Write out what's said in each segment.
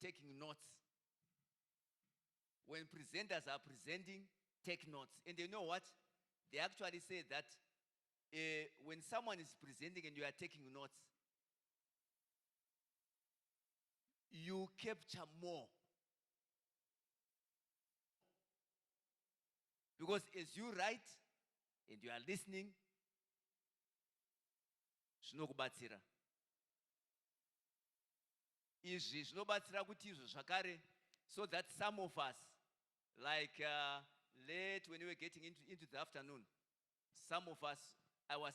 taking notes. When presenters are presenting, take notes. And you know what? They actually say that when someone is presenting and you are taking notes, you capture more. Because as you write and you are listening, zvinokubatsira. Izvi zvinobatsira kuti izvo zvakare, so that some of us, like late when we were getting into the afternoon, some of us, I was...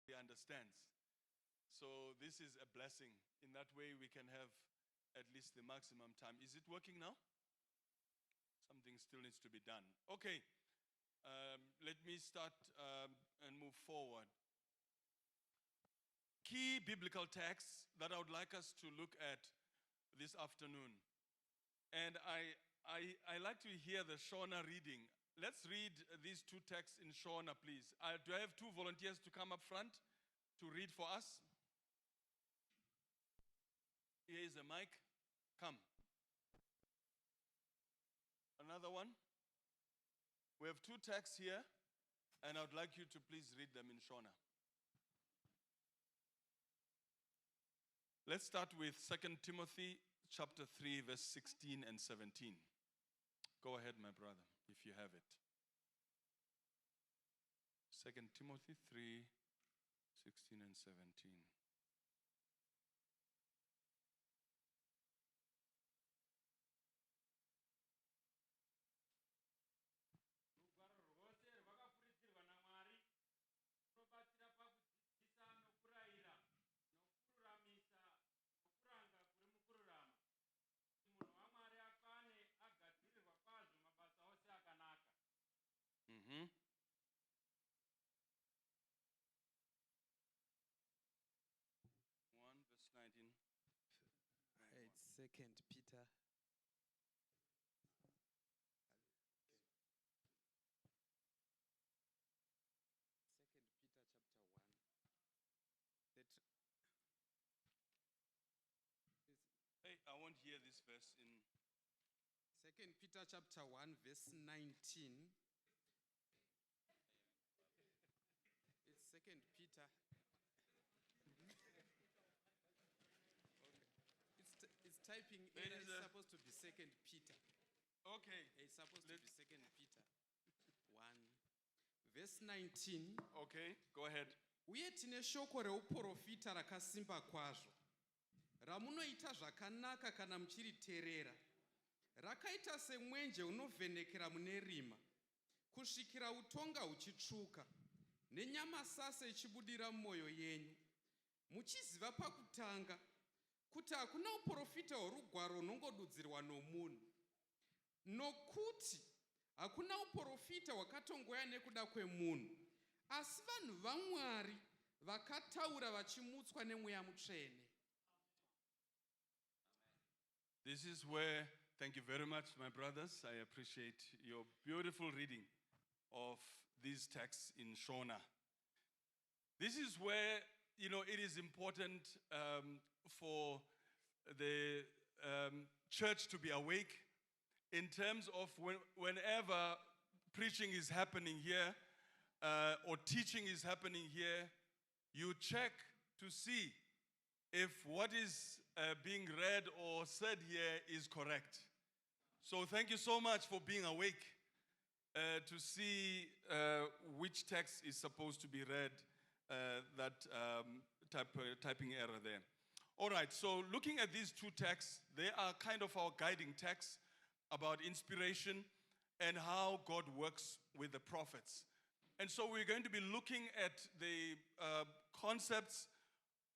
He understands. So this is a blessing. In that way, we can have at least the maximum time. Is it working now? Something still needs to be done. Okay, let me start and move forward. Key biblical texts that I would like us to look at this afternoon. And I like to hear the Shona reading. Let's read these two texts in Shona, please. Do I have two volunteers to come up front to read for us? Here is a mic. Come. Another one. We have two texts here, and I would like you to please read them in Shona. Let's start with 2 Timothy chapter 3, verse 16 and 17. Go ahead, my brother, if you have it. 2 Timothy 3, 16 and 17. 1 verse 19. It's Second Peter. Second Peter chapter 1. Hey, I won't hear this verse in. Second Peter chapter 1 verse 19. It's Second Peter. Okay. It's typing There error. is It's a- supposed to be Second Peter. Okay. It's supposed to be Second Peter 1 verse 19. Okay, go ahead. Uye tine shoko reuprofita rakasimba kwazvo, ramunoita zvakanaka kana muchiriteerera. Rakaita semwenje unovhenekera mune rima, kusvikira utonga huchitsvuka, nenyamasase ichibudira mumwoyo yenyu, muchiziva pakutanga kuti hakuna uprofita hworugwaro hunongodudzirwa nomunhu. Nokuti hakuna uprofita hwakatongoya nekuda kwemunhu, asi vanhu vaMwari vakataura vachimutswa neMweya Mutsvene. This is where, thank you very much, my brothers. I appreciate your beautiful reading of these texts in Shona. This is where, it is important for the church to be awake in terms of whenever preaching is happening here or teaching is happening here, you check to see if what is being read or said here is correct. So thank you so much for being awake to see which text is supposed to be read, that typing error there. All right, so looking at these two texts, they are kind of our guiding texts about inspiration and how God works with the prophets. And so we're going to be looking at the concepts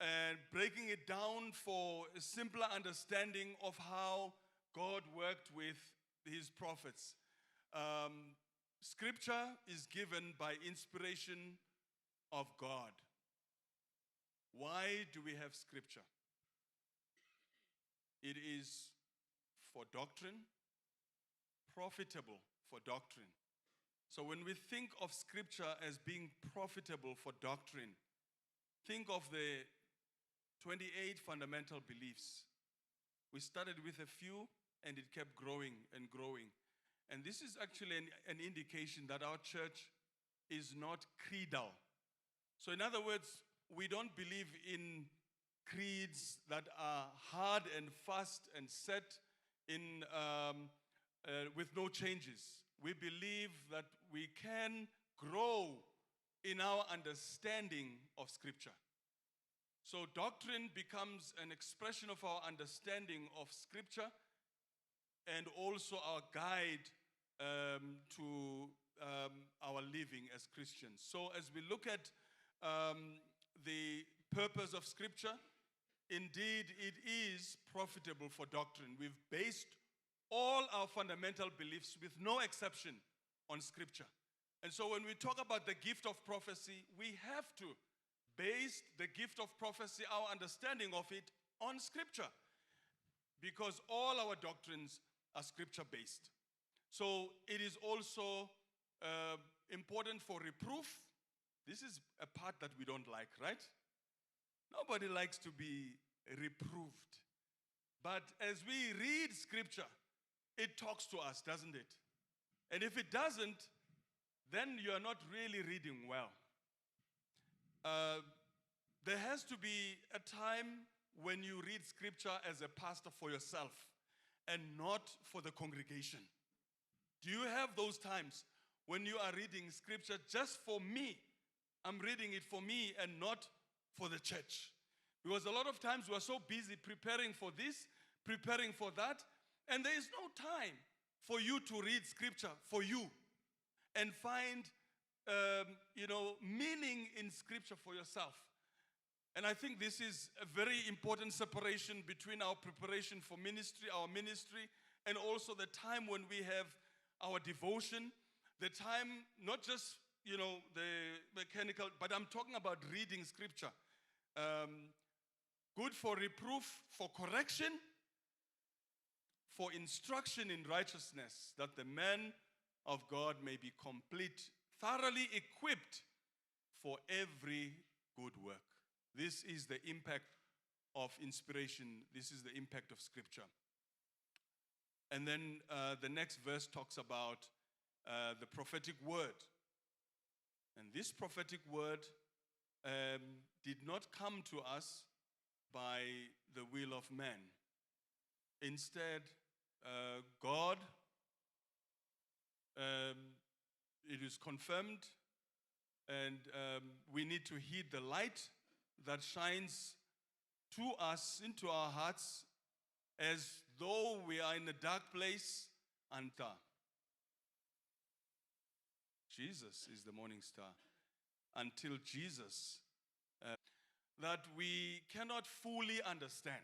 and breaking it down for a simpler understanding of how God worked with his prophets. Scripture is given by inspiration of God. Why do we have scripture? It is for doctrine, profitable for doctrine. So when we think of scripture as being profitable for doctrine, think of the 28 fundamental beliefs. We started with a few and it kept growing and growing. And this is actually an indication that our church is not creedal. So in other words, we don't believe in creeds that are hard and fast and set in with no changes. We believe that we can grow in our understanding of Scripture. So doctrine becomes an expression of our understanding of Scripture and also our guide to our living as Christians. So as we look at the purpose of Scripture, indeed it is profitable for doctrine. We've based all our fundamental beliefs, with no exception, on Scripture. And so when we talk about the gift of prophecy, we have to base the gift of prophecy, our understanding of it, on Scripture, because all our doctrines are Scripture-based. So it is also important for reproof. This is a part that we don't like, right? Nobody likes to be reproved. But as we read Scripture, it talks to us, doesn't it? And if it doesn't, then you're not really reading well. There has to be a time when you read Scripture as a pastor for yourself and not for the congregation. Do you have those times when you are reading Scripture just for me? I'm reading it for me and not for the church. Because a lot of times we're so busy preparing for this, preparing for that, and there is no time for you to read Scripture for you and find meaning in Scripture for yourself. And I think this is a very important separation between our preparation for ministry, our ministry, and also the time when we have our devotion The time, not just, the mechanical, but I'm talking about reading scripture. Good for reproof, for correction, for instruction in righteousness, that the man of God may be complete, thoroughly equipped for every good work. This is the impact of inspiration. This is the impact of scripture. And then the next verse talks about the prophetic word. And this prophetic word did not come to us by the will of man. Instead, God, it is confirmed, and we need to heed the light that shines to us, into our hearts, as though we are in a dark place, and Jesus is the morning star. Until Jesus, that we cannot fully understand.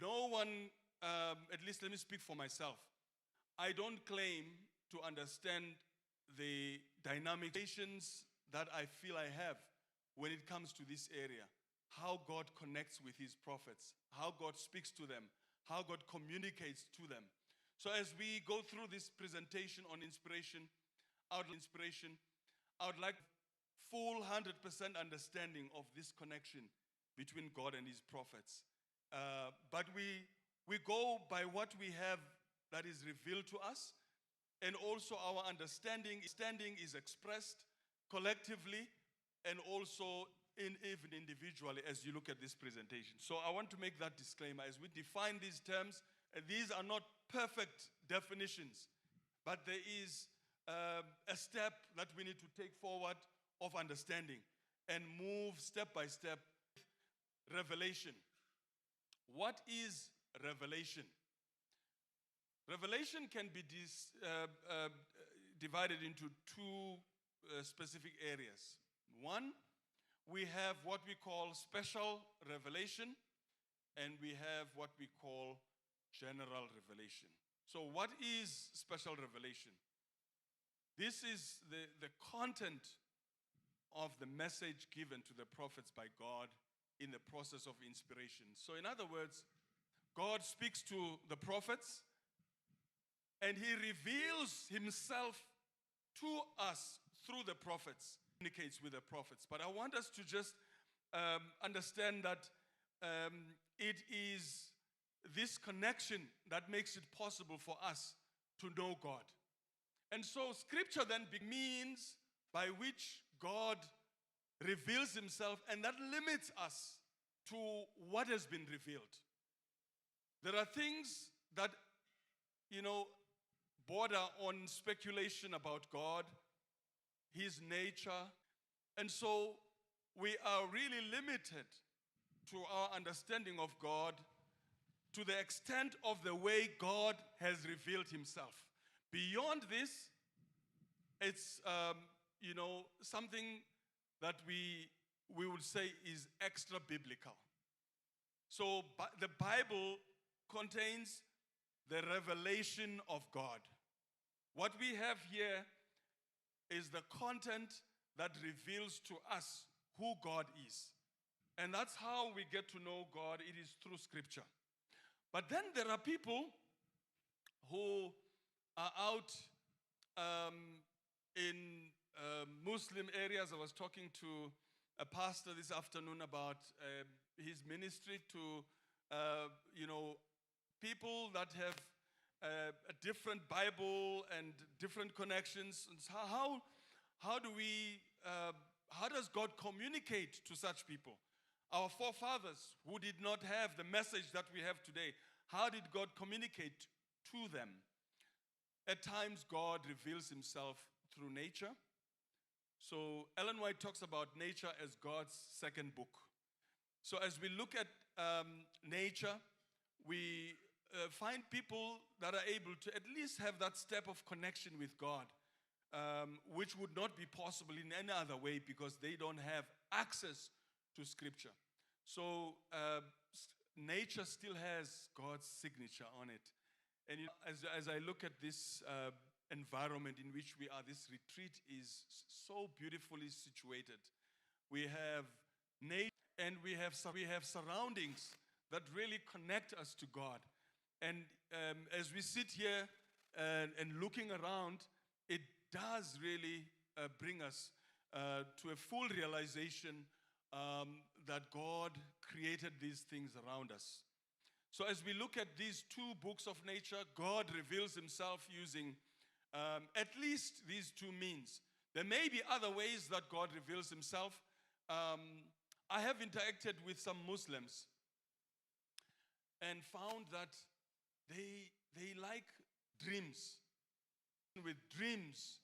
No one, at least let me speak for myself. I don't claim to understand the dynamications that I feel I have when it comes to this area. How God connects with his prophets, how God speaks to them, how God communicates to them. So as we go through this presentation on inspiration, I would like full 100% understanding of this connection between God and his prophets. But we go by what we have that is revealed to us, and also our understanding is expressed collectively and also even individually as you look at this presentation. So I want to make that disclaimer as we define these terms. These are not perfect definitions, but there is a step that we need to take forward of understanding and move step by step. Revelation. What is revelation? Revelation can be divided into two specific areas. One, we have what we call special revelation, and we have what we call general revelation. So what is special revelation? This is the content of the message given to the prophets by God in the process of inspiration. So in other words, God speaks to the prophets and he reveals himself to us through the prophets, communicates with the prophets. But I want us to just understand that it is this connection that makes it possible for us to know God. And so scripture then means by which God reveals himself, and that limits us to what has been revealed. There are things that, border on speculation about God, his nature, and so we are really limited to our understanding of God to the extent of the way God has revealed himself. Beyond this, it's something that we would say is extra biblical. So the Bible contains the revelation of God. What we have here is the content that reveals to us who God is. And that's how we get to know God. It is through scripture. But then there are people who are out in Muslim areas. I was talking to a pastor this afternoon about his ministry to, people that have a different Bible and different connections. And so how does God communicate to such people? Our forefathers who did not have the message that we have today, how did God communicate to them? At times, God reveals himself through nature. So Ellen White talks about nature as God's second book. So as we look at nature, we find people that are able to at least have that step of connection with God, which would not be possible in any other way because they don't have access to Scripture. So nature still has God's signature on it. And as I look at this environment in which we are. This retreat is so beautifully situated. We have nature and we have surroundings that really connect us to God. And as we sit here and looking around, it does really bring us to a full realization that God created these things around us. So as we look at these two books of nature, God reveals himself using at least these two means. There may be other ways that God reveals himself. I have interacted with some Muslims and found that they like dreams. With dreams,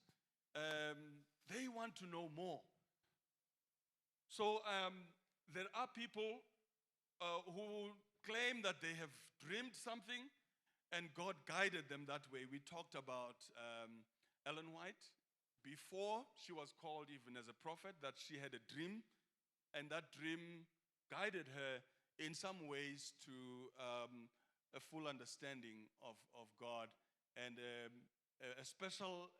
they want to know more. So there are people who claim that they have dreamed something and God guided them that way. We talked about Ellen White before she was called even as a prophet, that she had a dream, and that dream guided her in some ways to a full understanding of God and a special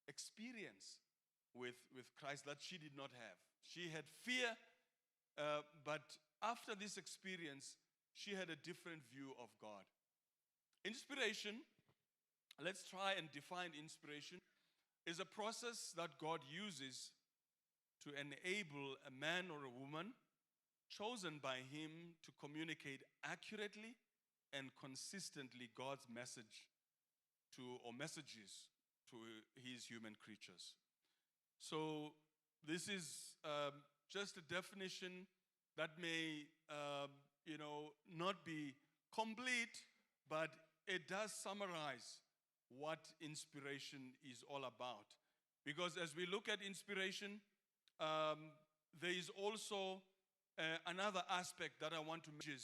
experience with Christ that she did not have. She had fear, but after this experience, she had a different view of God. Inspiration, let's try and define inspiration, is a process that God uses to enable a man or a woman chosen by him to communicate accurately and consistently God's message or messages to his human creatures. So this is just a definition that may not be complete, but it does summarize what inspiration is all about. Because as we look at inspiration, there is also another aspect that I want to mention,